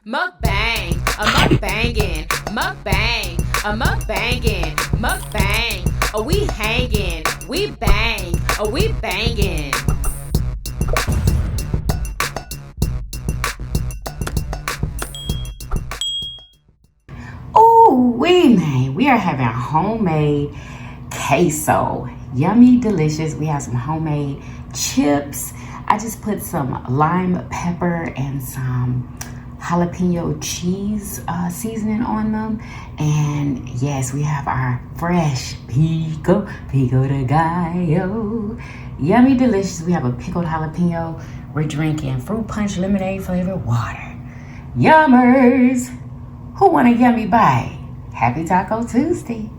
Mukbang, a mukbangin', mukbang, a mukbangin', mukbang. Oh, we hangin', we bang, oh, we bangin'. Oh, we are having homemade queso. Yummy, delicious. We have some homemade chips. I just put some lime pepper and some jalapeno cheese seasoning on them. And yes, we have our fresh pico de gallo. Yummy, delicious. We have a pickled jalapeno. We're drinking fruit punch lemonade flavored water. Yummers! Who want a yummy bite? Happy Taco Tuesday.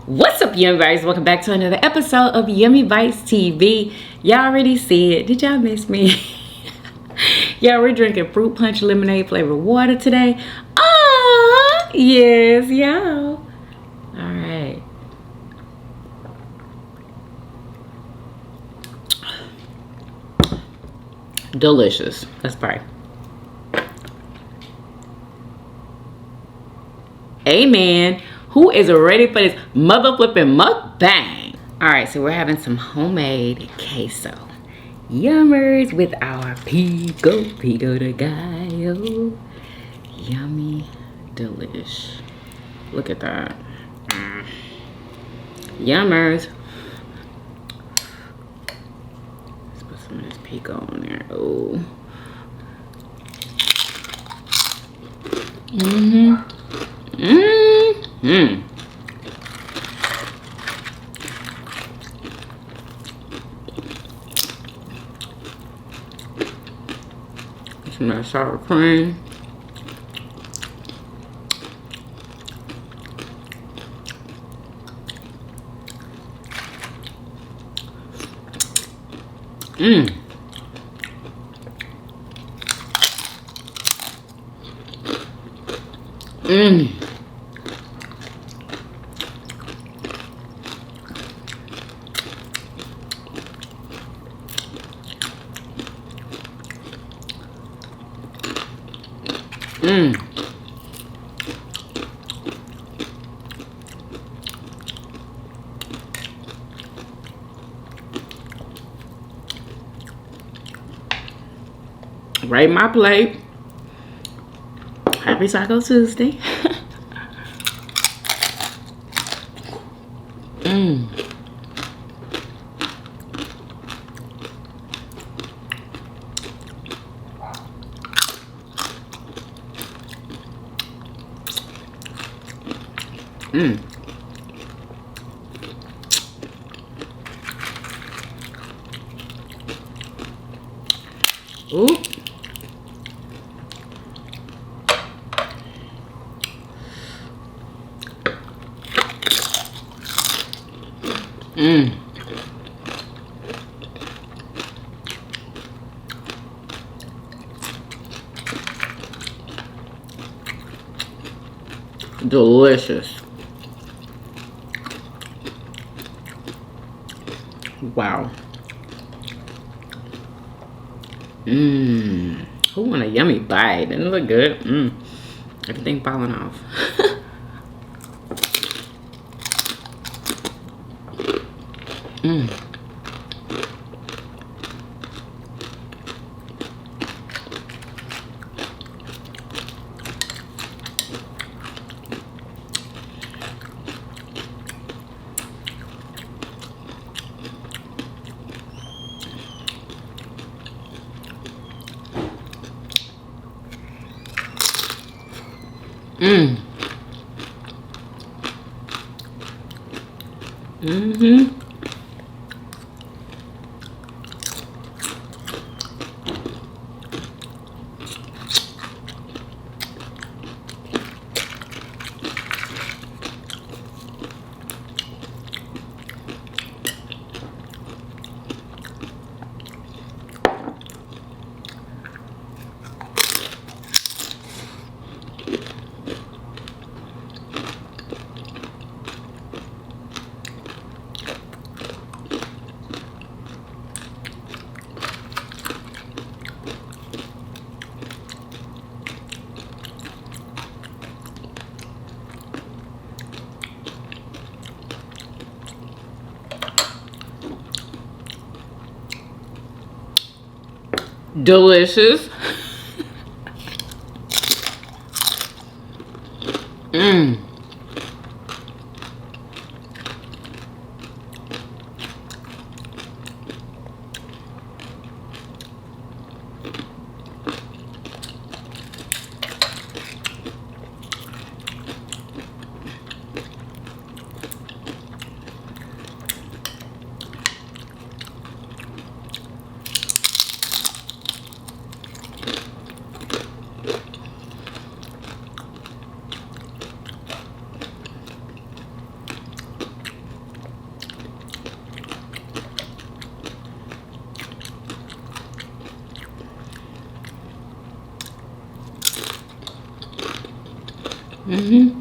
What's up, Yummybitestv? Welcome back to another episode of Yummybitestv. Y'all already see it. Did y'all miss me? Y'all, we're drinking fruit punch lemonade flavored water today. Ah, yes, y'all. All right. Delicious. Let's pray. Amen. Who is ready for this mother flipping mukbang? All right, so we're having some homemade queso. Yummers with our pico de gallo. Yummy, delish. Look at that. Yummers. Let's put some of this pico on there. Oh. Some of that sour cream. Right in my plate. Happy Taco Tuesday. Ooh. Delicious. Wow. Who want a yummy bite? Doesn't it look good? Everything falling off. delicious. Mmm. Mm-hmm.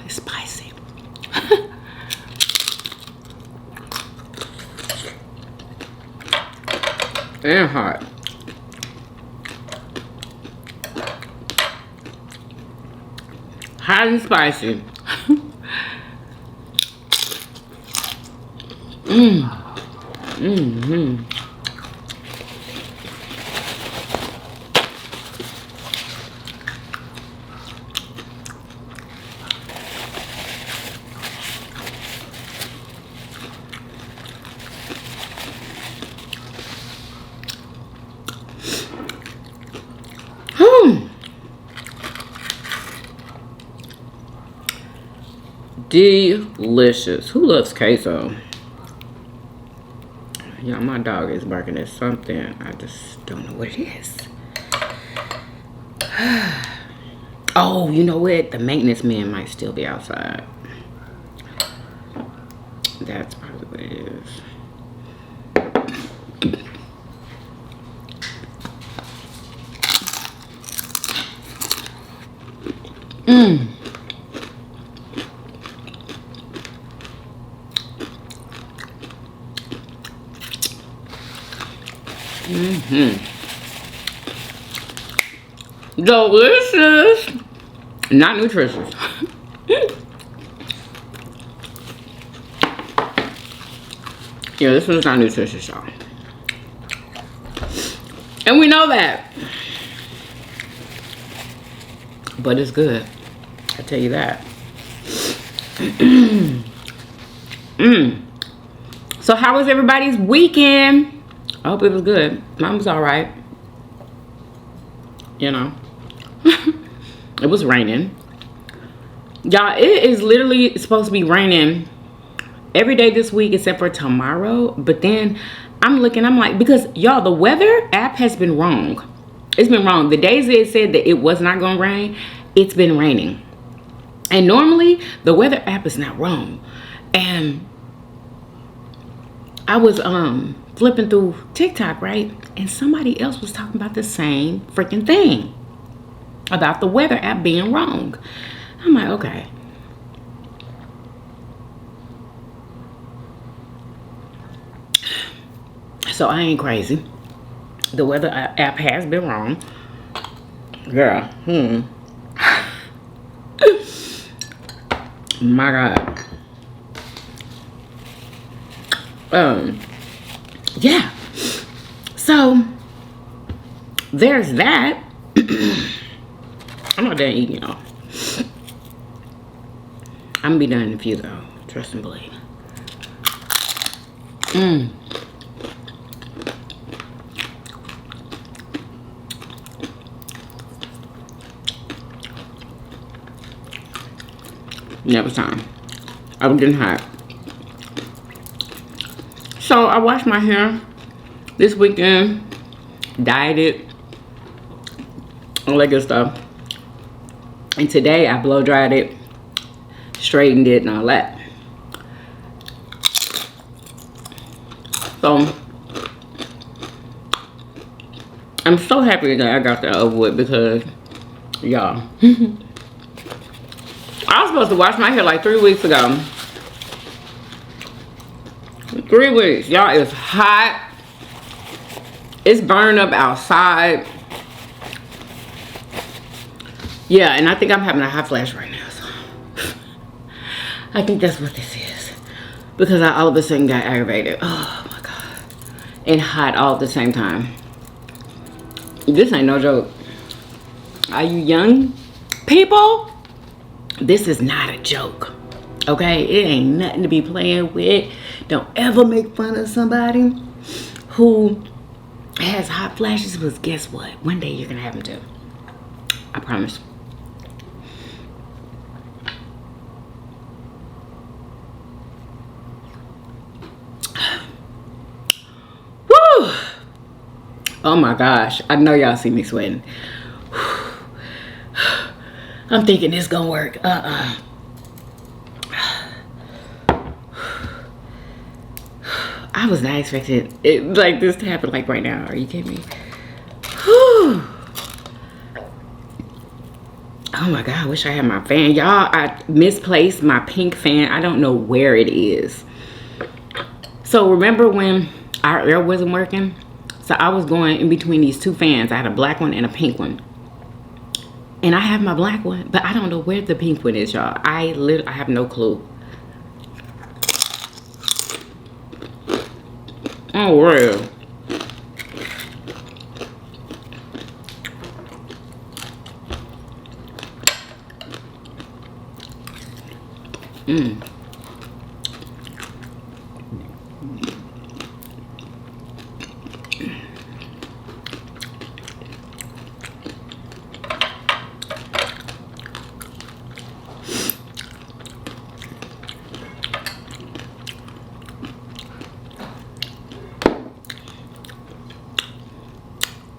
It's spicy. And hot. Hot and spicy. Mm-hmm. Delicious. Who loves queso? Yeah, my dog is barking at something. I just don't know what it is. Oh, you know what? The maintenance man might still be outside. That's probably what it is. Mmm. Delicious. Not nutritious. Yeah, this one's not nutritious, y'all. And we know that. But it's good. I tell you that. So how was everybody's weekend? I hope it was good. Mine was alright. You know. It was raining. Y'all, it is literally supposed to be raining every day this week except for tomorrow. But then I'm like, because y'all, the weather app has been wrong. It's been wrong. The days it said that it was not going to rain, it's been raining. And normally the weather app is not wrong. And I was flipping through TikTok, right? And somebody else was talking about the same freaking thing about the weather app being wrong. I'm like, okay. So I ain't crazy. The weather app has been wrong. Girl, my God. Yeah. So there's that. I'm not done eating, y'all. I'm gonna be done in a few though. Trust and believe. Yeah, it was time. I was getting hot. So I washed my hair this weekend, dyed it, all that good stuff. And today I blow dried it, straightened it, and all that. So I'm so happy that I got that over with because, y'all, I was supposed to wash my hair like 3 weeks ago. 3 weeks, y'all. It's hot. It's burning up outside. Yeah, and I think I'm having a hot flash right now. So I think that's what this is, because I all of a sudden got aggravated. Oh my god, and hot all at the same time. This ain't no joke. Are you young people? This is not a joke. Okay, it ain't nothing to be playing with. Don't ever make fun of somebody who has hot flashes, because guess what? One day you're gonna have them too. I promise. Woo! Oh my gosh, I know y'all see me sweating. I'm thinking it's gonna work. I was not expecting it like this to happen like right now. Are you kidding me? Whew. Oh my god, I wish I had my fan. Y'all, I misplaced my pink fan. I don't know where it is. So remember when our air wasn't working? So I was going in between these two fans. I had a black one and a pink one. And I have my black one, but I don't know where the pink one is, y'all. I have no clue. Oh, real.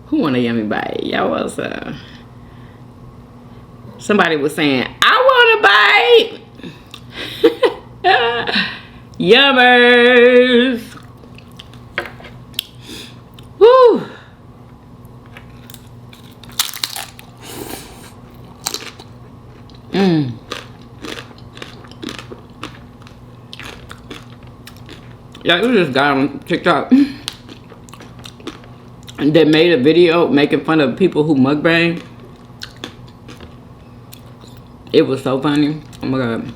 Who want a yummy bite? Y'all was somebody was saying, I want a bite. Yummers. Woo. Yeah, it was this guy on TikTok that made a video making fun of people who mukbang. It was so funny. Oh my god.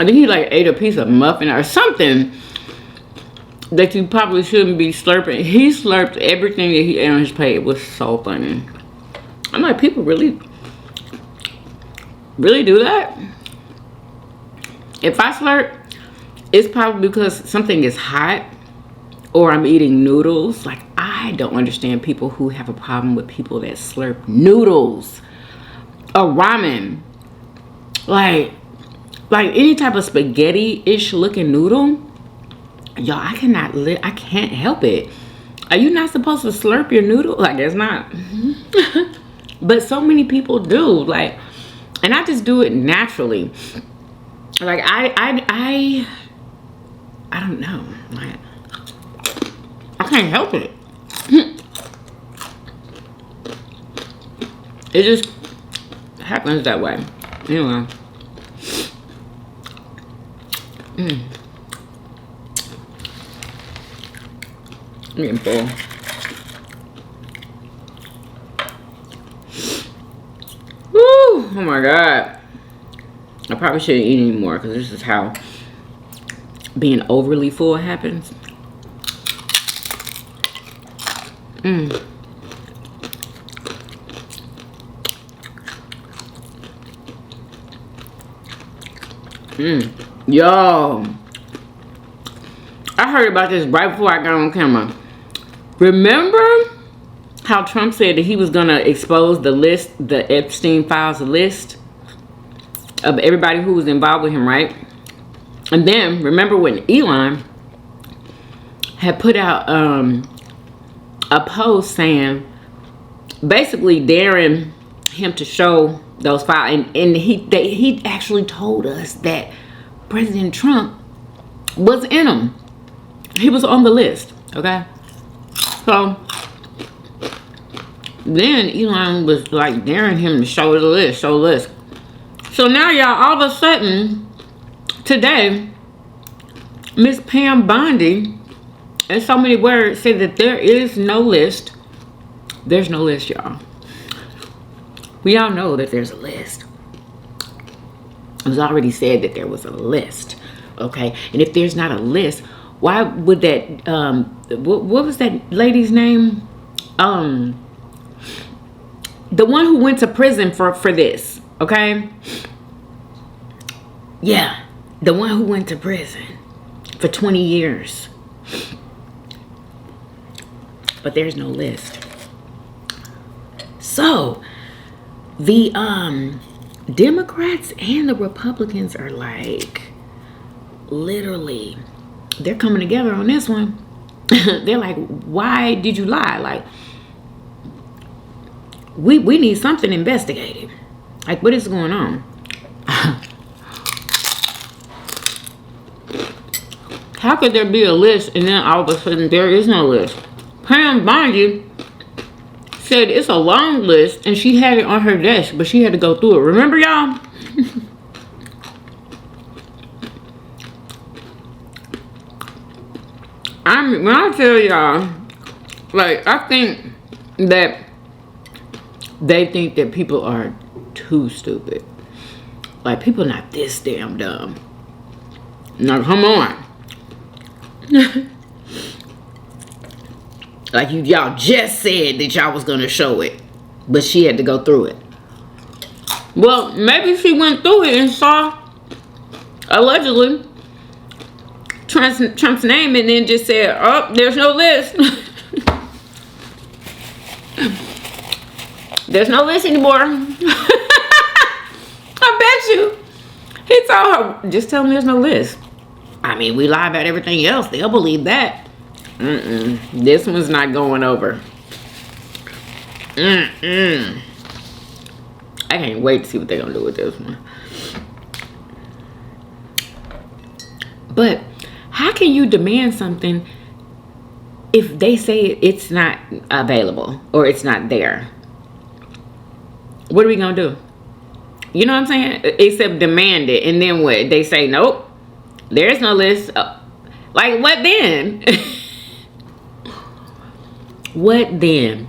I think he like ate a piece of muffin or something that you probably shouldn't be slurping. He slurped everything that he ate on his plate. It was so funny. I'm like, people really do that? If I slurp, it's probably because something is hot or I'm eating noodles. Like, I don't understand people who have a problem with people that slurp noodles or ramen. Like any type of spaghetti-ish looking noodle. Y'all, I can't help it. Are you not supposed to slurp your noodle? I guess not. But so many people do. Like, and I just do it naturally. Like, I don't know. Like, I can't help it. It just happens that way. Anyway. I'm getting full. Woo! Oh my god. I probably shouldn't eat anymore because this is how being overly full happens. Yo, I heard about this right before I got on camera. Remember how Trump said that he was gonna expose the list, the Epstein files list of everybody who was involved with him, right? And then remember when Elon had put out a post saying, basically daring him to show those files, and he actually told us that President Trump was in them. He was on the list, okay? So then Elon was like daring him to show the list, show the list. So now y'all, all of a sudden, today, Miss Pam Bondi, in so many words, said that there is no list. There's no list, y'all. We all know that there's a list. It was already said that there was a list, okay? And if there's not a list, why would that, what was that lady's name? The one who went to prison for this, okay? Yeah, the one who went to prison for 20 years. But there's no list. So, the Democrats and the Republicans are like, literally, they're coming together on this one. They're like, why did you lie? Like, we need something investigated. Like, what is going on? How could there be a list and then all of a sudden there is no list? Pam Bondi said it's a long list and she had it on her desk, but she had to go through it. Remember, y'all? When I tell y'all, like, I think that they think that people are too stupid. Like, people not this damn dumb. Now, come on. Like, y'all just said that y'all was gonna show it, but she had to go through it. Well, maybe she went through it and saw, allegedly, Trump's name and then just said, oh, there's no list. There's no list anymore. I bet you. He told her, just tell them there's no list. I mean, we lie about everything else. They'll believe that. This one's not going over. I can't wait to see what they're going to do with this one. But how can you demand something if they say it's not available or it's not there? What are we going to do? You know what I'm saying? Except demand it. And then what? They say, nope, there's no list. Like, what then? What then?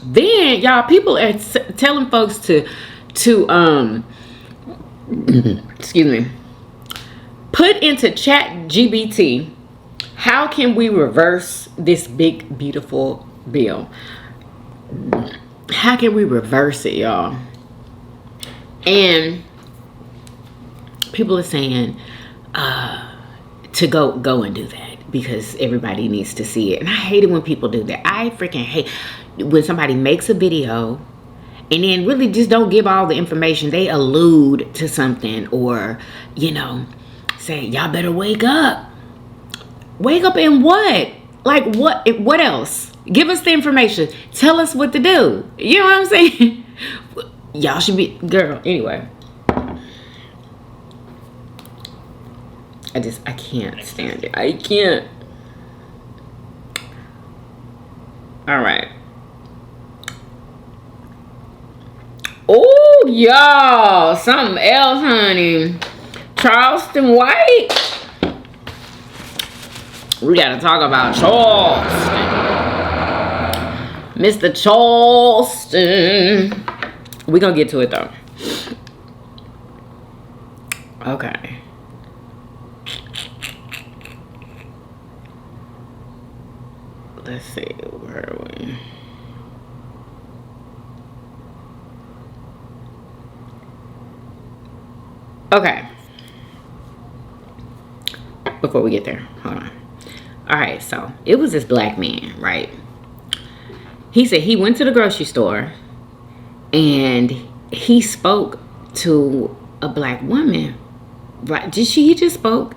Then, y'all, people are telling folks to excuse me, put into ChatGPT, how can we reverse this big, beautiful bill? How can we reverse it, y'all? And people are saying to go and do that because everybody needs to see it. And I hate it when people do that. I freaking hate when somebody makes a video and then really just don't give all the information. They allude to something or, you know, say, y'all better wake up. Wake up in what? Like, what else? Give us the information. Tell us what to do. You know what I'm saying? Y'all should be, girl, anyway. I can't stand it. I can't. All right. Oh, y'all. Something else, honey. Charleston White. We got to talk about Charleston. Mr. Charleston. We're going to get to it, though. Okay. Let's see, where are we? Okay. Before we get there, hold on. All right, so it was this black man, right? he said he went to the grocery store and he spoke to a black woman. Right? He just spoke,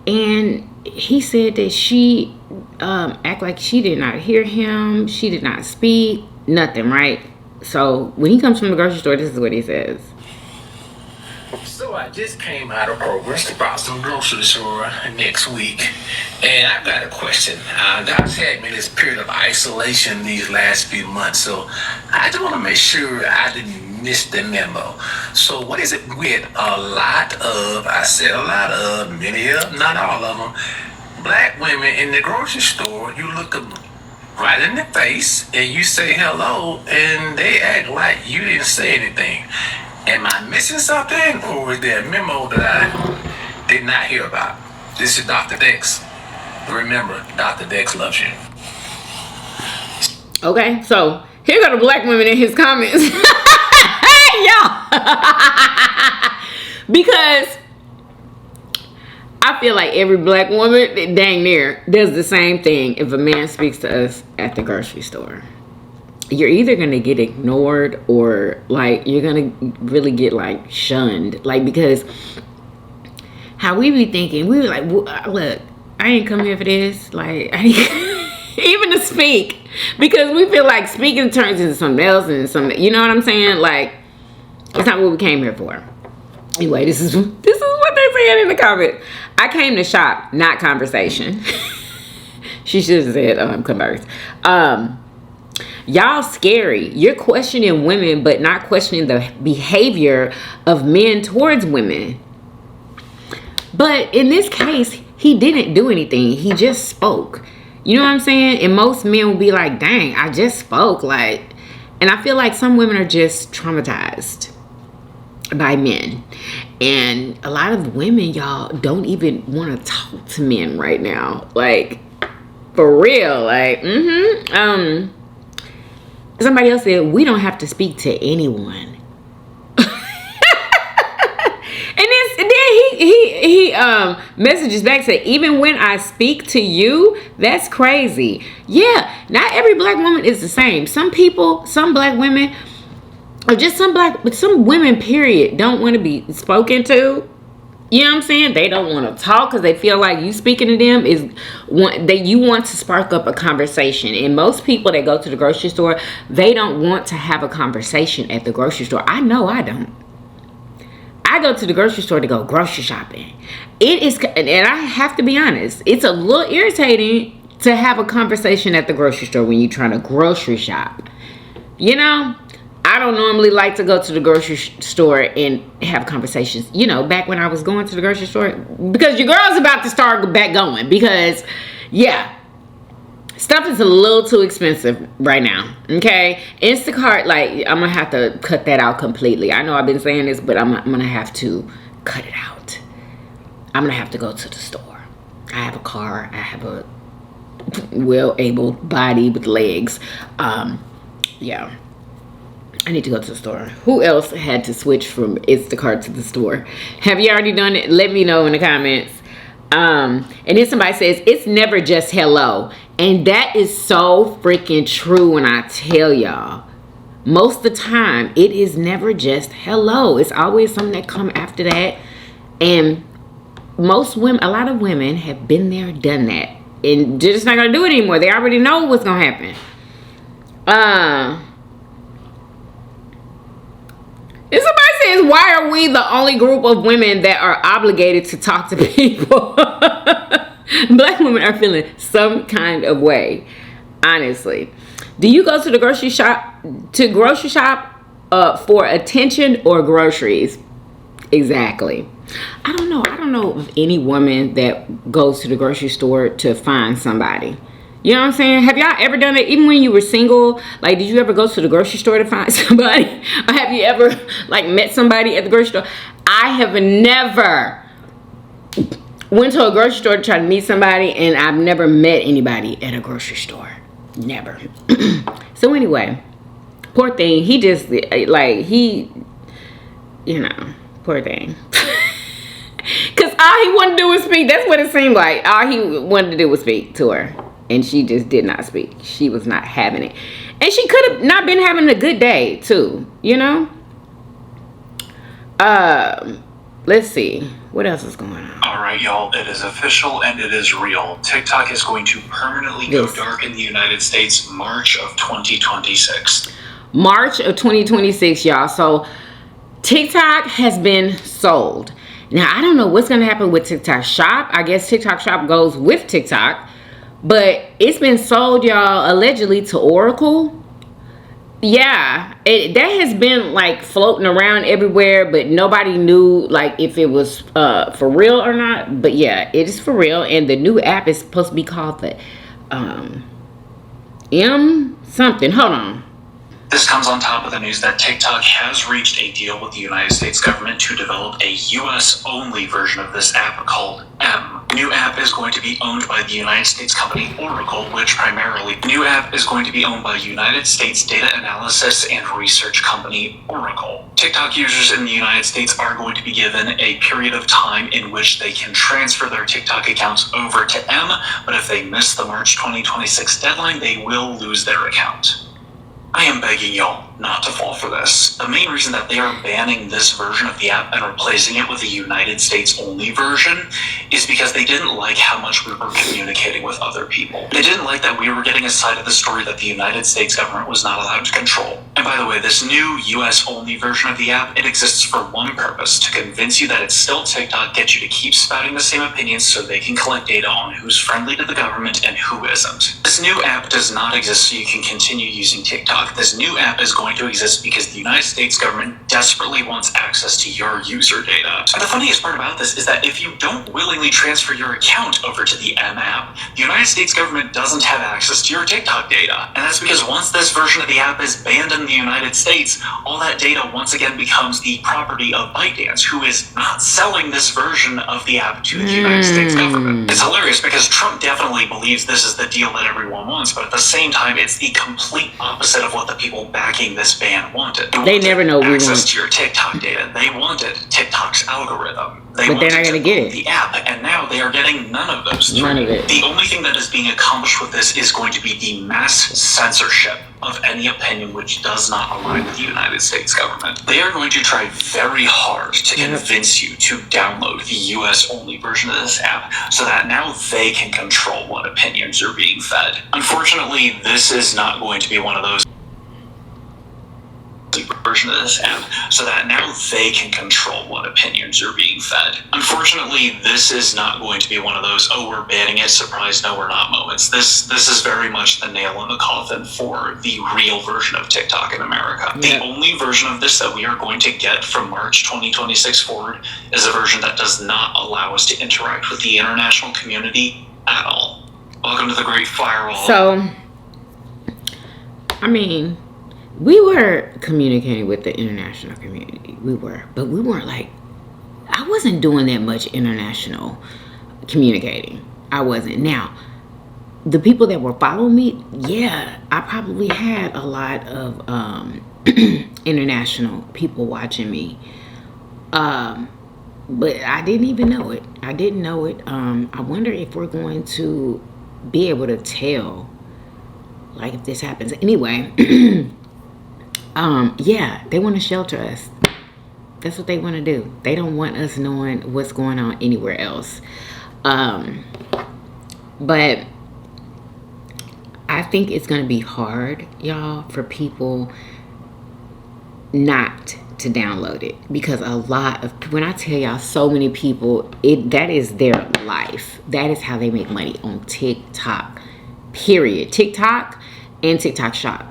and he said that she act like she did not hear him. She did not speak. Nothing, right? So when he comes from the grocery store, this is what he says. So I just came out of Kroger's about some grocery store next week, and I've got a question. Doc's had me in this period of isolation these last few months, so I just want to make sure I didn't miss the memo. So what is it with a lot of, I said a lot of, many of, not all of them, black women in the grocery store, you look them right in the face and you say hello, and they act like you didn't say anything. Am I missing something, or is there a memo that I did not hear about? This is Dr. Dex. Remember, Dr. Dex loves you. Okay, so here go the black women in his comments. Y'all. Because I feel like every black woman, dang near, does the same thing if a man speaks to us at the grocery store. You're either going to get ignored or like you're going to really get like shunned. Like, because how we be thinking, we were like, look, I ain't come here for this. Like, even to speak, because we feel like speaking turns into something else and something, you know what I'm saying? Like, it's not what we came here for. Anyway, this is what they're saying in the comments. I came to shop, not conversation. She should have said converse. Y'all scary. You're questioning women, but not questioning the behavior of men towards women. But in this case, he didn't do anything. He just spoke. You know what I'm saying? And most men will be like, dang, I just spoke. Like, and I feel like some women are just traumatized by men. And a lot of women, y'all, don't even want to talk to men right now. Like, for real. Like, somebody else said, we don't have to speak to anyone. And then he messages back, said, even when I speak to you, that's crazy. Yeah, not every black woman is the same. Some people, some black women, or just some women, period, don't want to be spoken to. You know what I'm saying? They don't want to talk because they feel like you speaking to them is you want to spark up a conversation. And most people that go to the grocery store, they don't want to have a conversation at the grocery store. I know I don't. I go to the grocery store to go grocery shopping. It is, and I have to be honest, it's a little irritating to have a conversation at the grocery store when you're trying to grocery shop. You know? I don't normally like to go to the grocery store and have conversations. You know, back when I was going to the grocery store, because your girl's about to start back going. Because, yeah, stuff is a little too expensive right now. Okay, Instacart, like, I'm gonna have to cut that out completely. I know I've been saying this, but I'm gonna have to cut it out. I'm gonna have to go to the store. I have a car. I have a well-able body with legs. Yeah. I need to go to the store. Who else had to switch from Instacart to the store? Have you already done it? Let me know in the comments. And then somebody says, it's never just hello. And that is so freaking true when I tell y'all. Most of the time, it is never just hello. It's always something that come after that. And most women, a lot of women have been there, done that. And they're just not going to do it anymore. They already know what's going to happen. And somebody says, why are we the only group of women that are obligated to talk to people? Black women are feeling some kind of way, honestly. Do you go to the grocery shop for attention or groceries? Exactly. I don't know of any woman that goes to the grocery store to find somebody. You know what I'm saying? Have y'all ever done it? Even when you were single, like, did you ever go to the grocery store to find somebody? Or have you ever, like, met somebody at the grocery store? I have never went to a grocery store to try to meet somebody, and I've never met anybody at a grocery store. Never. So anyway, poor thing. He just, like, you know, poor thing. Because all he wanted to do was speak. That's what it seemed like. All he wanted to do was speak to her. And she just did not speak. She was not having it. And she could have not been having a good day too, you know? Let's see. What else is going on? All right, y'all. It is official and it is real. TikTok is going to permanently go dark in the United States March of 2026. March of 2026, y'all. So TikTok has been sold. Now, I don't know what's going to happen with TikTok Shop. I guess TikTok Shop goes with TikTok. But it's been sold, y'all, allegedly to Oracle. Yeah, that has been like floating around everywhere, but nobody knew like if it was for real or not. But yeah, it is for real, and the new app is supposed to be called the M something. Hold on. This comes on top of the news that TikTok has reached a deal with the United States government to develop a US-only version of this app called M. The new app is going to be owned by the United States company Oracle, which primarily... The new app is going to be owned by United States data analysis and research company Oracle. TikTok users in the United States are going to be given a period of time in which they can transfer their TikTok accounts over to M, but if they miss the March 2026 deadline, they will lose their account. I am begging y'all not to fall for this. The main reason that they are banning this version of the app and replacing it with a United States only version is because they didn't like how much we were communicating with other people. They didn't like that we were getting a side of the story that the United States government was not allowed to control. And by the way, this new US only version of the app, it exists for one purpose: to convince you that it's still TikTok, get you to keep spouting the same opinions so they can collect data on who's friendly to the government and who isn't. This new app does not exist so you can continue using TikTok. This new app is going to exist because the United States government desperately wants access to your user data. And the funniest part about this is that if you don't willingly transfer your account over to the M app, the United States government doesn't have access to your TikTok data. And that's because once this version of the app is banned in the United States, all that data once again becomes the property of ByteDance, who is not selling this version of the app to the United States government. It's hilarious because Trump definitely believes this is the deal that everyone wants, but at the same time, it's the complete opposite of what the people backing this ban wanted. They never know we want access to your TikTok data. They wanted TikTok's algorithm. But they're not going to get it. The app, and now they are getting none of those three. None of it. The only thing that is being accomplished with this is going to be the mass censorship of any opinion which does not align with the United States government. They are going to try very hard to convince you to download the US-only version of this app so that now they can control what opinions are being fed. Unfortunately, this is not going to be one of those version of this app so that now they can control what opinions are being fed. Unfortunately, this is not going to be one of those, oh, we're banning it, surprise, no, we're not moments. This is very much the nail in the coffin for the real version of TikTok in America. The only version of this that we are going to get from March 2026 forward is a version that does not allow us to interact with the international community at all. Welcome to the Great Firewall. So, I mean, we were communicating with the international community. We were. But we weren't like, I wasn't doing that much international communicating. I wasn't. Now, the people that were following me, yeah, I probably had a lot of international people watching me. But I didn't even know it. I didn't know it. I wonder if we're going to be able to tell, like, if this happens. Anyway, yeah, they want to shelter us. That's what they want to do. They don't want us knowing what's going on anywhere else. But I think it's going to be hard, y'all, for people not to download it, because a lot of, when I tell y'all, so many people, that is their life. That is how they make money on TikTok, period. TikTok and TikTok Shop.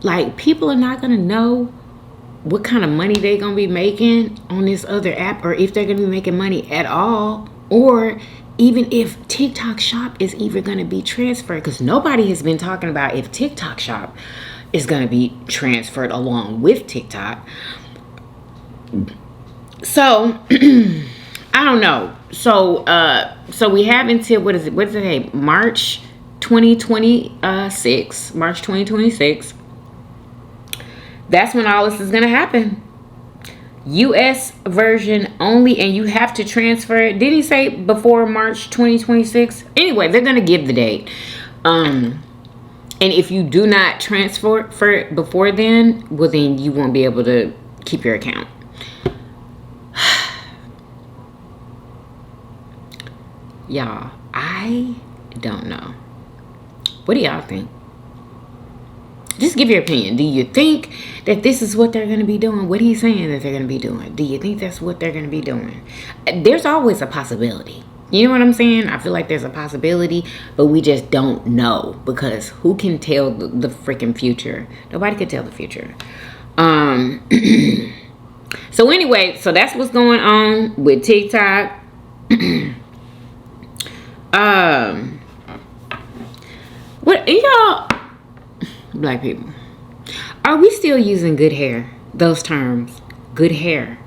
Like, people are not going to know what kind of money they're going to be making on this other app, or if they're going to be making money at all, or even if TikTok Shop is even going to be transferred, because nobody has been talking about if TikTok Shop is going to be transferred along with TikTok. So, I don't know. So we have until, what is it today? March 2026. March 2026. That's when all this is going to happen. US version only, and you have to transfer it. Did he say before March 2026? Anyway, they're going to give the date. And if you do not transfer it before then, well, then you won't be able to keep your account. Y'all, I don't know. What do y'all think? Just give your opinion. Do you think that this is what they're going to be doing? What he's saying that they're going to be doing? Do you think that's what they're going to be doing? There's always a possibility. You know what I'm saying? I feel like there's a possibility, but we just don't know, because who can tell the freaking future? Nobody can tell the future. So anyway, so that's what's going on with TikTok. What y'all, black people, are we still using good hair? Those terms, good hair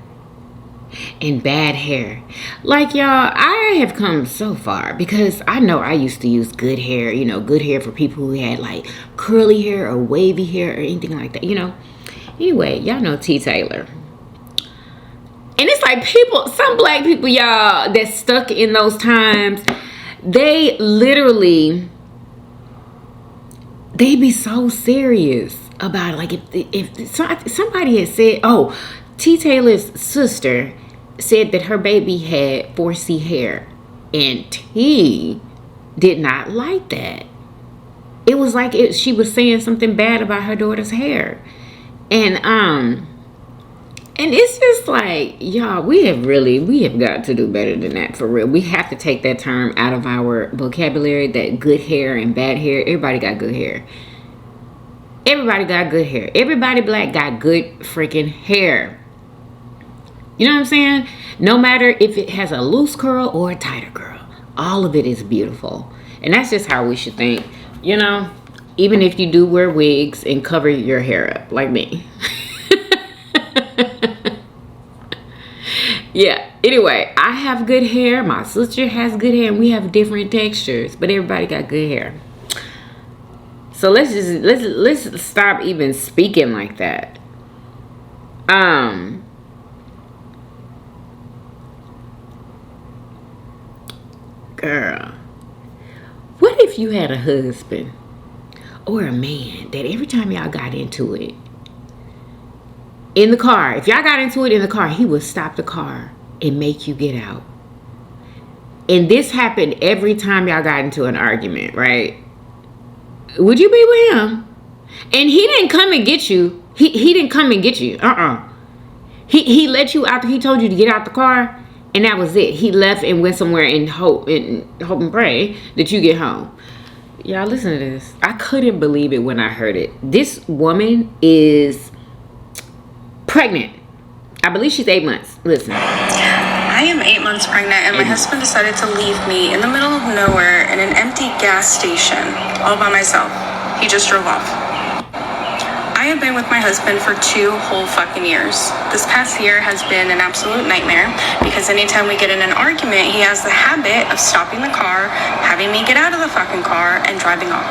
and bad hair. Like, y'all, I have come so far, because I know I used to use good hair, you know, good hair for people who had like curly hair or wavy hair or anything like that, you know. Anyway, y'all know T. Taylor. And it's like people, some black people, y'all, that's stuck in those times, they literally, they be so serious about it. Like if somebody had said, oh, T. Taylor's sister said that her baby had 4C hair, and T did not like that. It was like she was saying something bad about her daughter's hair. And it's just like, y'all, we have got to do better than that, for real. We have to take that term out of our vocabulary, that good hair and bad hair. Everybody got good hair. Everybody got good hair. Everybody black got good freaking hair. You know what I'm saying? No matter if it has a loose curl or a tighter curl, all of it is beautiful. And that's just how we should think, you know? Even if you do wear wigs and cover your hair up, like me. Yeah, anyway, I have good hair. My sister has good hair. And we have different textures, but everybody got good hair. So let's stop even speaking like that. Girl, what if you had a husband or a man that every time y'all got into it in the car, if y'all got into it in the car, he would stop the car and make you get out? And this happened every time y'all got into an argument, right? Would you be with him? And he didn't come and get you. He didn't come and get you. He let you out. He told you to get out the car, and that was it. He left and went somewhere and hope and pray that you get home. Y'all, listen to this. I couldn't believe it when I heard it. This woman is pregnant. I believe she's 8 months. Listen. I am 8 months pregnant, and my husband decided to leave me in the middle of nowhere in an empty gas station all by myself. He just drove off. I have been with my husband for 2 whole fucking years. This past year has been an absolute nightmare, because anytime we get in an argument, he has the habit of stopping the car, having me get out of the fucking car, and driving off.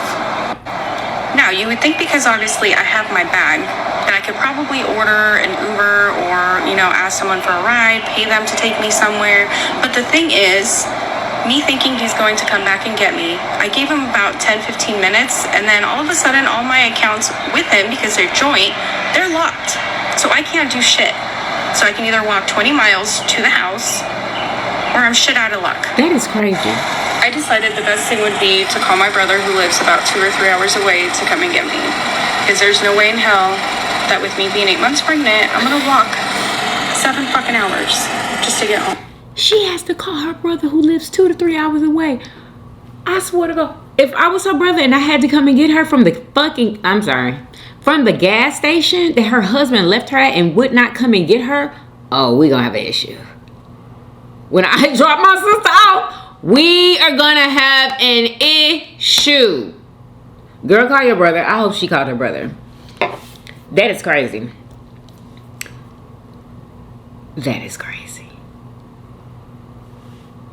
Now, you would think, because obviously I have my bag, that I could probably order an Uber or, you know, ask someone for a ride, pay them to take me somewhere. But the thing is, me thinking he's going to come back and get me, I gave him about 10-15 minutes, and then all of a sudden all my accounts with him, because they're joint, they're locked. So I can't do shit. So I can either walk 20 miles to the house, or I'm shit out of luck. That is crazy. I decided the best thing would be to call my brother, who lives about 2 or 3 hours away, to come and get me. Because there's no way in hell that with me being 8 months pregnant, I'm gonna walk 7 fucking hours just to get home. She has to call her brother who lives 2 to 3 hours away. I swear to God, if I was her brother and I had to come and get her from the from the gas station that her husband left her at and would not come and get her, oh, we gonna have an issue. When I drop my sister out, we are gonna have an issue. Girl, call your brother. I hope she called her brother. That is crazy. That is crazy.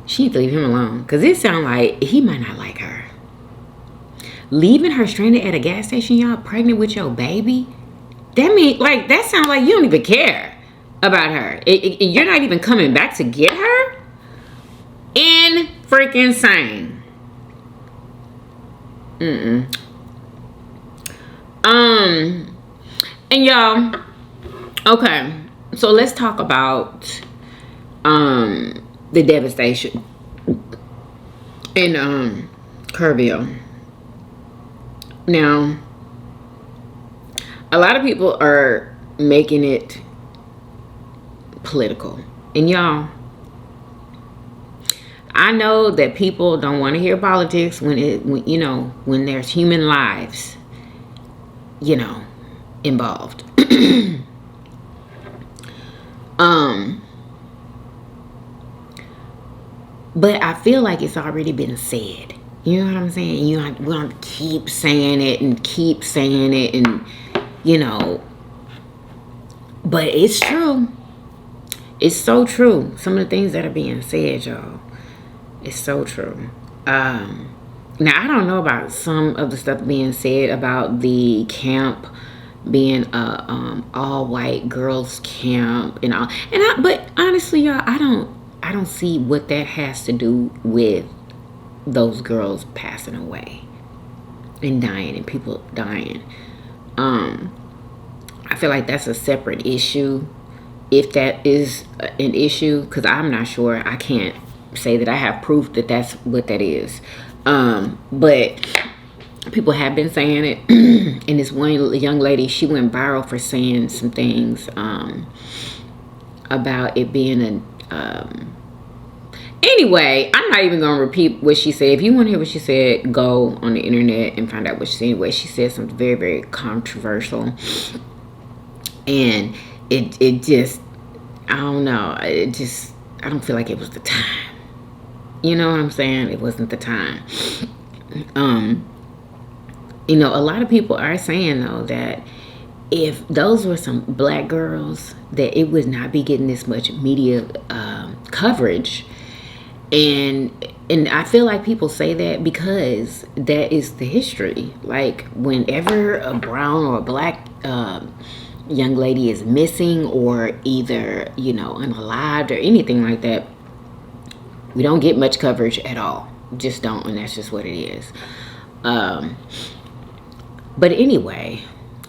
She needs to leave him alone, because it sounds like he might not like her. Leaving her stranded at a gas station, y'all, pregnant with your baby? That mean, like, that sounds like you don't even care about her. You're not even coming back to get her? In freaking insane. And y'all, okay, so let's talk about the devastation in Kerrville. Now, a lot of people are making it political, and y'all, I know that people don't want to hear politics when when there's human lives, involved. But I feel like it's already been said. You know what I'm saying? We don't keep saying it and but it's true. It's so true. Some of the things that are being said, y'all, it's so true. Now, I don't know about some of the stuff being said about the camp being a all-white girls camp and all. But honestly, y'all, I don't see what that has to do with those girls passing away and dying and people dying. I feel like that's a separate issue, if that is an issue, because I'm not sure. I can't say that I have proof that that's what that is. But people have been saying it. And this one young lady, she went viral for saying some things about it being anyway, I'm not even going to repeat what she said. If you want to hear what she said, go on the internet and find out what she said. Anyway, she said something very, very controversial. And it just, I don't know. I don't feel like it was the time. You know what I'm saying? It wasn't the time. A lot of people are saying, though, that if those were some black girls, that it would not be getting this much media coverage. And I feel like people say that because that is the history. Like, whenever a brown or a black young lady is missing or either, unalived or anything like that, we don't get much coverage at all. Just don't, and that's just what it is. But anyway,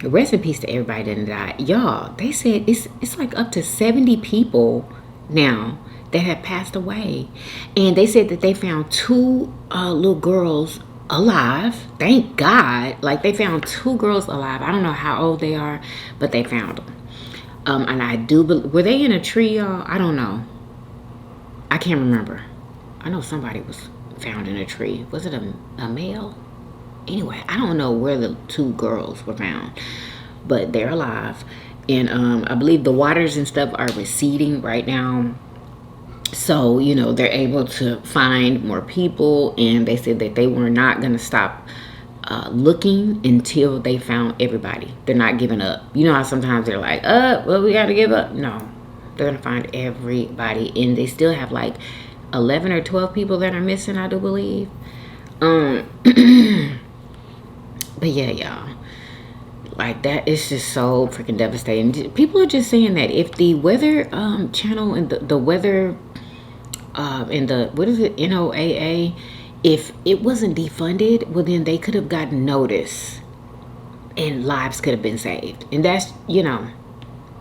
rest in peace to everybody that died. Y'all, they said it's like up to 70 people now that have passed away. And they said that they found 2 little girls alive. Thank God. Like, they found 2 girls alive. I don't know how old they are, but they found them. And I do believe, were they in a tree, y'all? I don't know. I can't remember. I know somebody was found in a tree. Was it a male? Anyway, I don't know where the 2 girls were found, but they're alive. And I believe the waters and stuff are receding right now. So, they're able to find more people, and they said that they were not going to stop looking until they found everybody. They're not giving up. You know how sometimes they're like, well, we got to give up. No, they're going to find everybody, and they still have like 11 or 12 people that are missing, I do believe. But yeah, y'all, like, that is just so freaking devastating. People are just saying that if the weather channel and the weather in the, what is it, NOAA, if it wasn't defunded, well, then they could have gotten notice and lives could have been saved. And that's,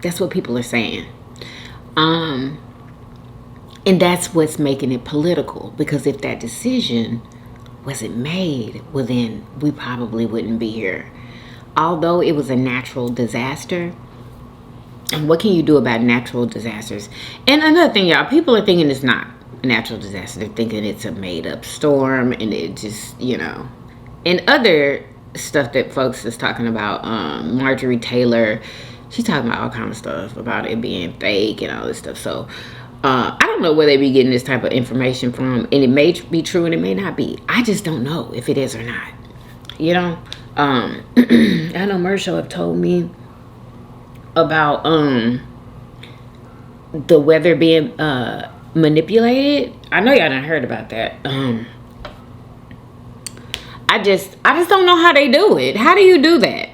that's what people are saying. And that's what's making it political, because if that decision wasn't made, well, then we probably wouldn't be here. Although it was a natural disaster, and what can you do about natural disasters? And another thing, y'all, people are thinking it's not a natural disaster. They're thinking it's a made-up storm, and it just, and other stuff that folks is talking about. Marjorie Taylor, she's talking about all kind of stuff about it being fake and all this stuff. So I don't know where they be getting this type of information from, and it may be true and it may not be. I just don't know if it is or not. I know Mersho have told me about the weather being manipulated. I know y'all done heard about that. I just don't know how they do it. How do you do that?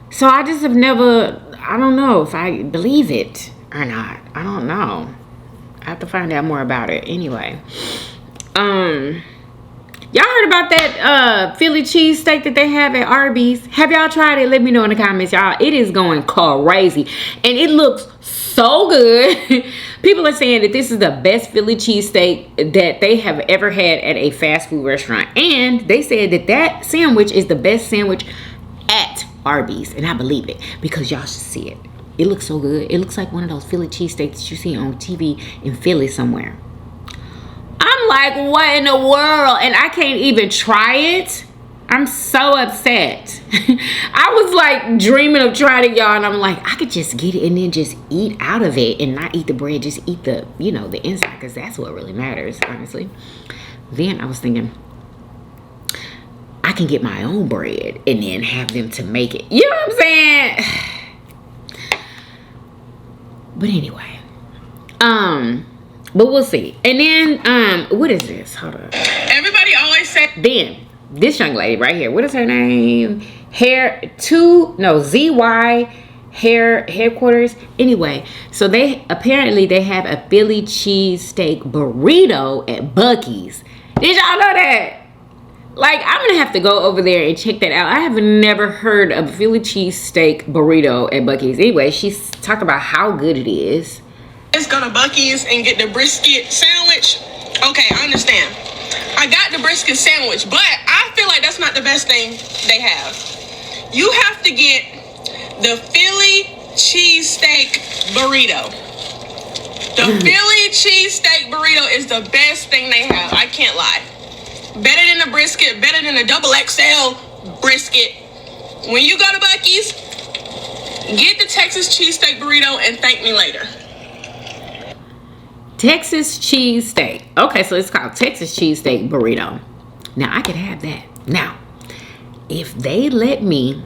So I just have never, I don't know if I believe it or not. I don't know. I have to find out more about it. Anyway, Y'all heard about that Philly cheesesteak that they have at Arby's? Have y'all tried it? Let me know in the comments, y'all. It is going crazy. And it looks so good. People are saying that this is the best Philly cheesesteak that they have ever had at a fast food restaurant. And they said that that sandwich is the best sandwich at Arby's. And I believe it because y'all should see it. It looks so good. It looks like one of those Philly cheesesteaks that you see on TV in Philly somewhere. I'm like, what in the world? And I can't even try it. I'm so upset. I was like dreaming of trying it, y'all. And I'm like, I could just get it and then just eat out of it and not eat the bread. Just eat the, you know, the inside. Because that's what really matters, honestly. Then I was thinking, I can get my own bread and then have them to make it. You know what I'm saying? But anyway. But we'll see. And then, what is this? Hold on. Everybody always say. Then, this young lady right here. What is her name? ZY Hair Headquarters. Anyway, so they have a Philly cheesesteak burrito at Buc-ee's. Did y'all know that? Like, I'm gonna have to go over there and check that out. I have never heard of a Philly cheesesteak burrito at Buc-ee's. Anyway, she's talking about how good it is. Let's go to Buc-ee's and get the brisket sandwich. Okay, I understand. I got the brisket sandwich, but I feel like that's not the best thing they have. You have to get the Philly cheesesteak burrito. The Philly cheesesteak burrito is the best thing they have. I can't lie. Better than the brisket, better than the double XL brisket. When you go to Buc-ee's, get the Texas cheesesteak burrito and thank me later. Texas cheesesteak. Okay, so it's called Texas cheesesteak burrito. Now, I could have that. Now, if they let me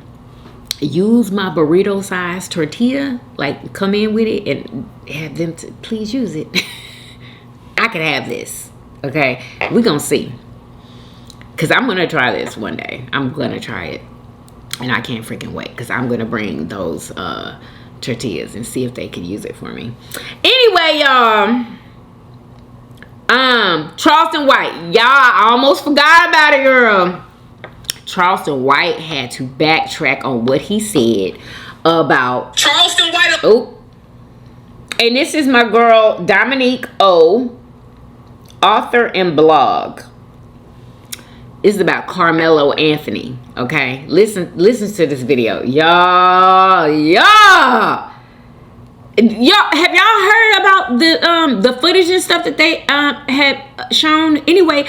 use my burrito size tortilla, like come in with it and have them to please use it, I could have this. Okay, we're gonna see. Because I'm gonna try this one day. I'm gonna try it. And I can't freaking wait. Because I'm gonna bring those tortillas and see if they can use it for me. Anyway, y'all. Charleston White. Y'all, I almost forgot about it, girl. Charleston White had to backtrack on what he said about Charleston White. Oh. And this is my girl, Dominique O, author and blog. This is about Carmelo Anthony. Okay, listen to this video, y'all. Have y'all heard about the footage and stuff that they had shown? Anyway,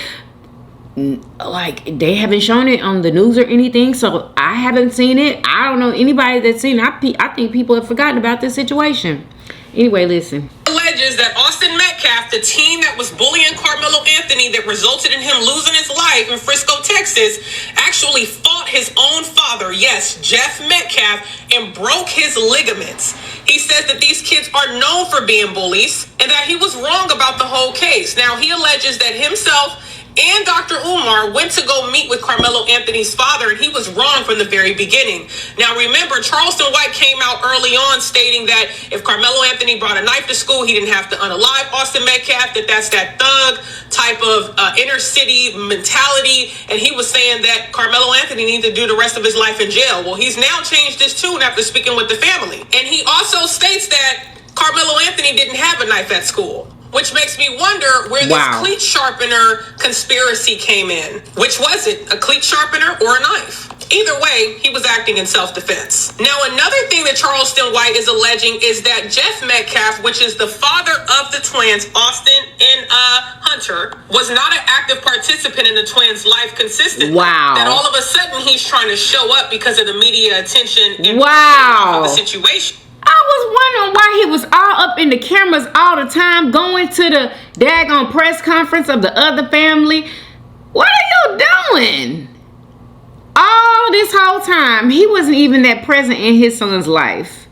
like they haven't shown it on the news or anything, so I haven't seen it. I don't know anybody that's seen it. I think people have forgotten about this situation. Anyway, listen. Alleges that Austin Metcalf, the team that was bullying Carmelo Anthony that resulted in him losing his life in Frisco, Texas, actually fought his own father, yes, Jeff Metcalf, and broke his ligaments. He says that these kids are known for being bullies and that he was wrong about the whole case. Now, he alleges that himself and Dr. Umar went to go meet with Carmelo Anthony's father, and he was wrong from the very beginning. Now, remember, Charleston White came out early on stating that if Carmelo Anthony brought a knife to school, he didn't have to unalive Austin Metcalf, that's that thug type of inner city mentality, and he was saying that Carmelo Anthony needs to do the rest of his life in jail. Well, he's now changed his tune after speaking with the family. And he also states that Carmelo Anthony didn't have a knife at school, which makes me wonder where this cleat sharpener conspiracy came in. Which was it, a cleat sharpener or a knife? Either way, he was acting in self-defense. Now, another thing that Charleston White is alleging is that Jeff Metcalf, which is the father of the twins, Austin and Hunter, was not an active participant in the twins' life consistently. Wow. That all of a sudden he's trying to show up because of the media attention and of the situation. I was wondering why he was all up in the cameras all the time, going to the daggone press conference of the other family. What are you doing? All this whole time, he wasn't even that present in his son's life.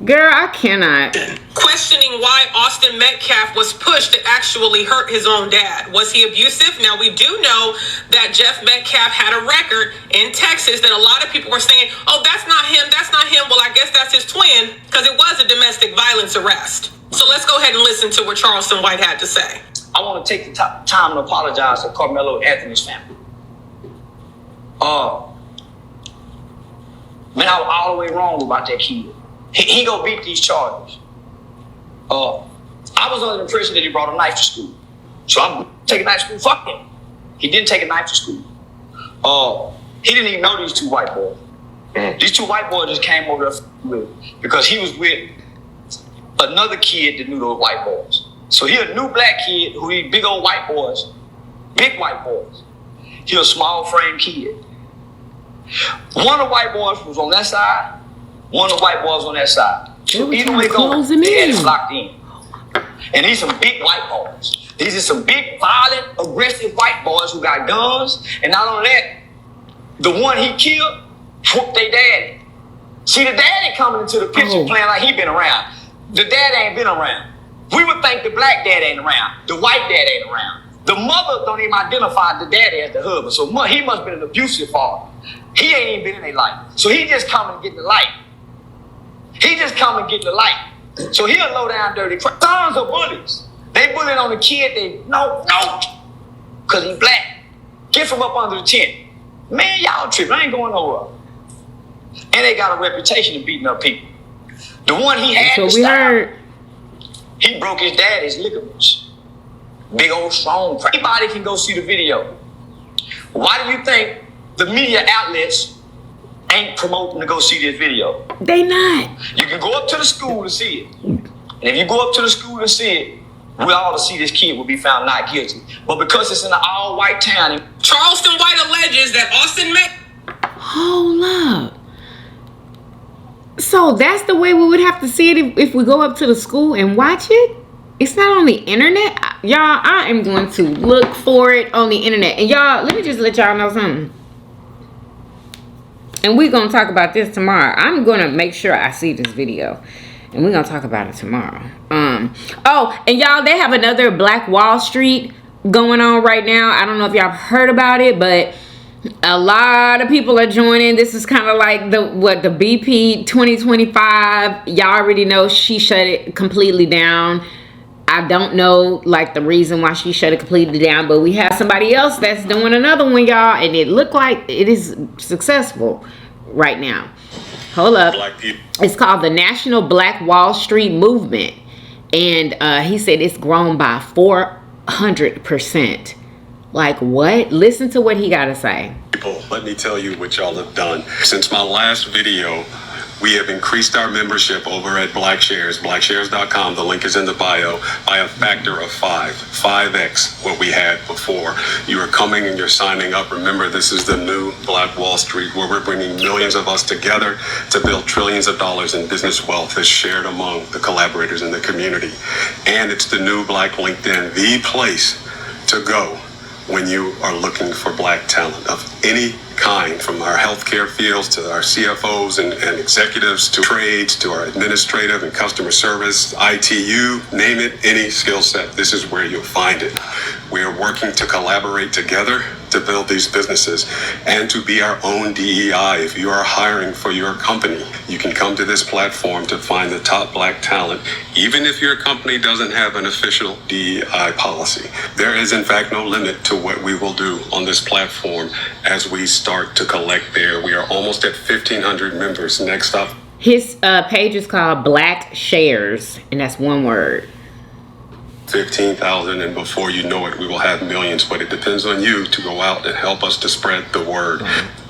Girl, I cannot. Questioning why Austin Metcalf was pushed to actually hurt his own dad. Was he abusive? Now, we do know that Jeff Metcalf had a record in Texas that a lot of people were saying, oh, that's not him, that's not him. Well, I guess that's his twin, because it was a domestic violence arrest. So let's go ahead and listen to what Charleston White had to say. I want to take the time to apologize to Carmelo Anthony's family. Man, I was all the way wrong about that kid. He gonna beat these charges. I was under the impression that he brought a knife to school. So I'm taking a knife to school. Fuck him. He didn't take a knife to school. He didn't even know these two white boys. These two white boys just came over there with because he was with another kid that knew those white boys. So he a new black kid who eat big old white boys, big white boys. He a small frame kid. One of the white boys was on that side, one of the white boys on that side. So either way go, they had it locked in. And these some big white boys. These are some big, violent, aggressive white boys who got guns. And not only that, the one he killed whooped their daddy. See, the daddy coming into the picture playing like he been around. The dad ain't been around. We would think the black dad ain't around. The white dad ain't around. The mother don't even identify the daddy as the husband. So he must have been an abusive father. He ain't even been in their life. So he just come and get the light. He just come and get the light. So he a low down dirty crap. Sons of bullies. They bullying on the kid. They no, because he black. Get from up under the tent. Man, y'all tripping. I ain't going nowhere. And they got a reputation of beating up people. The one he had to stop, he broke his daddy's ligaments. Big old strong crap. Anybody can go see the video. Why do you think the media outlets ain't promoting to go see this video? They not. You can go up to the school to see it. And if you go up to the school and see it, we all to see this kid will be found not guilty. But because it's in an all-white town. Charleston White alleges that Austin Hold up. So that's the way we would have to see it if we go up to the school and watch it? It's not on the internet? Y'all, I am going to look for it on the internet. And y'all, let me just let y'all know something. And we're going to talk about this tomorrow. I'm going to make sure I see this video. And we're going to talk about it tomorrow. Oh, and y'all, they have another Black Wall Street going on right now. I don't know if y'all heard about it, but a lot of people are joining. This is kind of like the BP 2025. Y'all already know she shut it completely down. I don't know like the reason why she shut it completely down, but we have somebody else that's doing another one, y'all, and it looked like it is successful right now. Hold up. It's called the National Black Wall Street Movement, and he said it's grown by 400%. Like what? Listen to what he got to say. People, let me tell you what y'all have done. Since my last video, we have increased our membership over at BlackShares, blackshares.com. The link is in the bio, by a factor of 5x what we had before. You are coming and you're signing up. Remember, this is the new Black Wall Street, where we're bringing millions of us together to build trillions of dollars in business wealth that's shared among the collaborators in the community. And it's the new Black LinkedIn, the place to go when you are looking for black talent of any kind, from our healthcare fields to our CFOs and executives to trades to our administrative and customer service, ITU, name it, any skill set, this is where you'll find it. We are working to collaborate together to build these businesses and to be our own DEI. If you are hiring for your company, you can come to this platform to find the top black talent, even if your company doesn't have an official DEI policy. There is in fact no limit to what we will do on this platform as we start to collect there. We are almost at 1,500 members. Next up. His page is called BlackShares, and that's one word. 15,000, and before you know it, we will have millions, but it depends on you to go out and help us to spread the word.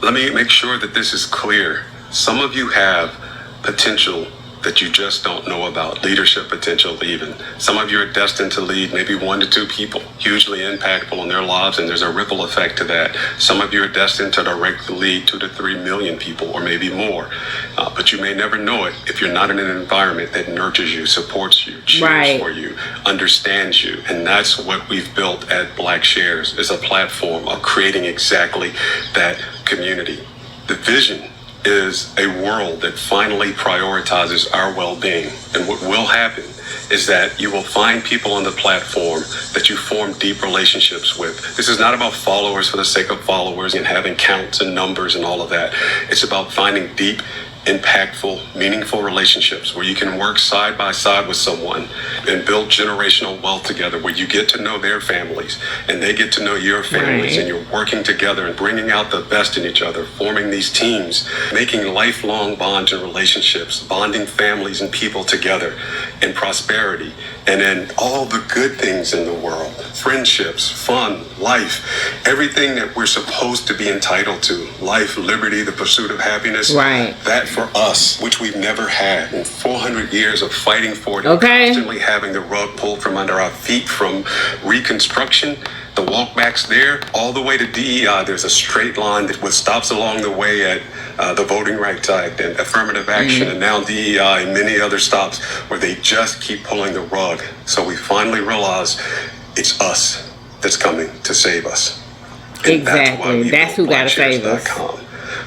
Let me make sure that this is clear. Some of you have potential that you just don't know about, leadership potential even. Some of you are destined to lead maybe 1 to 2 people, hugely impactful in their lives, and there's a ripple effect to that. Some of you are destined to directly lead 2 to 3 million people, or maybe more. But you may never know it if you're not in an environment that nurtures you, supports you, cheers for you, understands you. And that's what we've built at BlackShares, is a platform of creating exactly that community. The vision is a world that finally prioritizes our well-being. And what will happen is that you will find people on the platform that you form deep relationships with. This is not about followers for the sake of followers and having counts and numbers and all of that. It's about finding deep, impactful, meaningful relationships where you can work side by side with someone and build generational wealth together, where you get to know their families and they get to know your families, and you're working together and bringing out the best in each other, forming these teams, making lifelong bonds and relationships, bonding families and people together in prosperity, and then all the good things in the world, friendships, fun, life, everything that we're supposed to be entitled to, life, liberty, the pursuit of happiness, that for us, which we've never had in 400 years of fighting for it, constantly having the rug pulled from under our feet, from Reconstruction, the walkbacks there, all the way to DEI. There's a straight line that with stops along the way at the Voting Rights Act and affirmative action, and now DEI and many other stops where they just keep pulling the rug. So we finally realize it's us that's coming to save us. And exactly. That's who got to save us.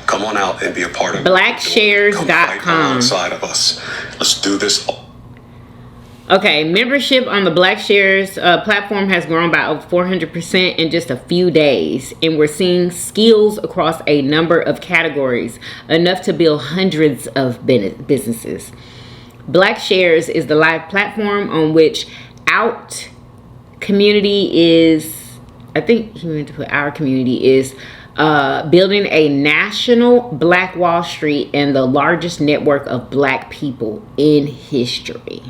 Come on out and be a part of BlackShares.com. Come fight alongside of us. Let's do this. Okay, membership on the BlackShares platform has grown by over 400% in just a few days, and we're seeing skills across a number of categories, enough to build hundreds of businesses. BlackShares is the live platform on which our community is building a national Black Wall Street and the largest network of Black people in history.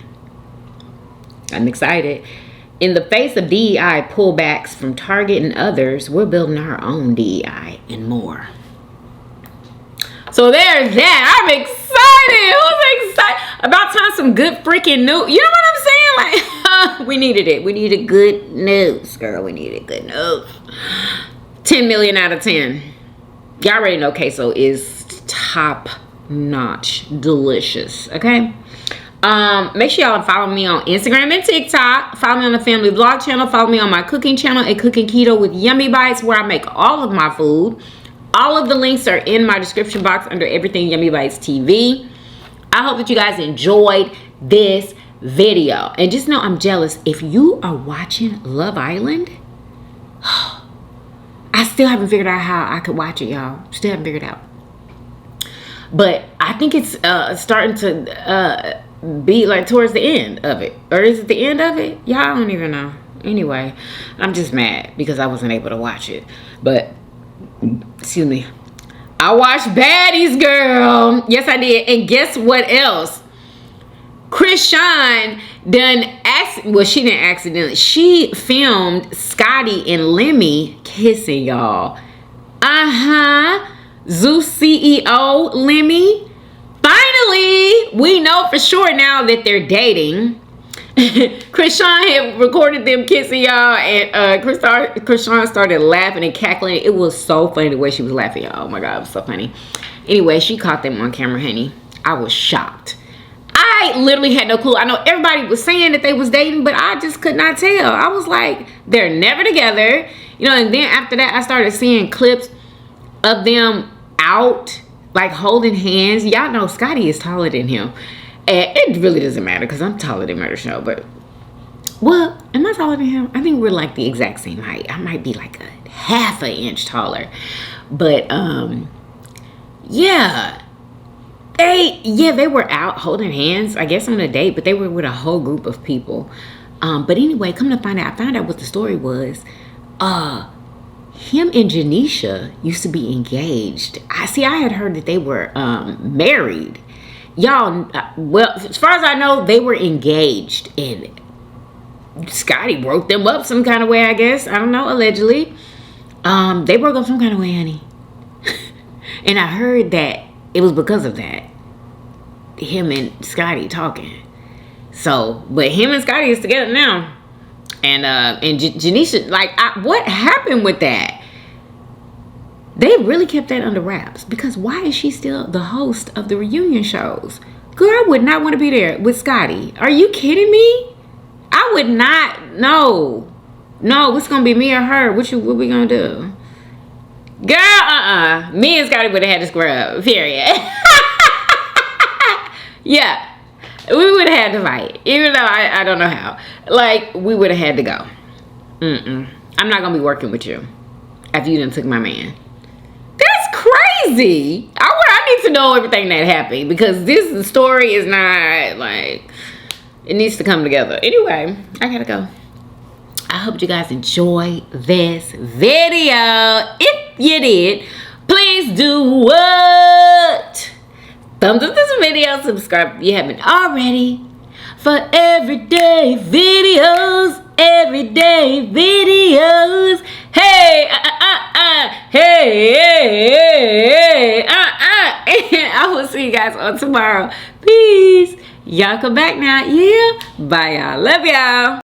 I'm excited. In the face of DEI pullbacks from Target and others, we're building our own DEI and more. So there's that. I'm excited. Who's excited? About time some good freaking news. You know what I'm saying? Like, we needed it. We needed good news, girl. We needed good news. 10 million out of 10. Y'all already know queso is top notch delicious. Okay? Make sure y'all follow me on Instagram and TikTok. Follow me on the family vlog channel. Follow me on my cooking channel at Cooking Keto with Yummy Bites, where I make all of my food. All of the links are in my description box under everything Yummy Bites TV. I hope that you guys enjoyed this video. And just know I'm jealous. If you are watching Love Island, I still haven't figured out how I could watch it, y'all. Still haven't figured it out. But I think it's starting to be like towards the end of it. Or is it the end of it? Y'all, I don't even know. Anyway, I'm just mad because I wasn't able to watch it. But, excuse me, I watched Baddies, girl. Yes, I did. And guess what else? Krishan she didn't accidentally. She filmed Scotty and Lemmy kissing, y'all. Zeus CEO Lemmy. Finally, we know for sure now that they're dating. Krishan had recorded them kissing, y'all, and Krishan started laughing and cackling. It was so funny the way she was laughing, y'all. Oh my God, it was so funny. Anyway, she caught them on camera, honey. I was shocked. I literally had no clue. I know everybody was saying that they was dating, but I just could not tell. I was like, they're never together. You know, and then after that, I started seeing clips of them out, like holding hands. Y'all know Scotty is taller than him. And it really doesn't matter because I'm taller than Murder Show. But, well, am I taller than him? I think we're like the exact same height. I might be like a half an inch taller. But, yeah. They were out holding hands, I guess on a date, but they were with a whole group of people. But anyway, come to find out, I found out what the story was. Him and Janisha used to be engaged. I had heard that they were married. Y'all, well, as far as I know, they were engaged. And Scotty broke them up some kind of way, I guess. I don't know, allegedly. They broke up some kind of way, honey. And I heard that it was because of that. Him and Scotty talking. So, but him and Scotty is together now. And Janisha, like, what happened with that? They really kept that under wraps. Because why is she still the host of the reunion shows? Girl, I would not want to be there with Scotty. Are you kidding me? I would not. No, it's going to be me or her. What we going to do? Girl, me and Scotty would have had to scrub. Period. Yeah. We would have had to fight. Even though I don't know how. Like, we would have had to go. I'm not going to be working with you after you done took my man. That's crazy. I need to know everything that happened because this story is not like, it needs to come together. Anyway, I gotta go. I hope you guys enjoy this video. If you did, please do what? Thumbs up this video, subscribe if you haven't already for everyday videos. Hey, hey, I will see you guys on tomorrow. Peace. Y'all come back now. Yeah. Bye, y'all. Love y'all.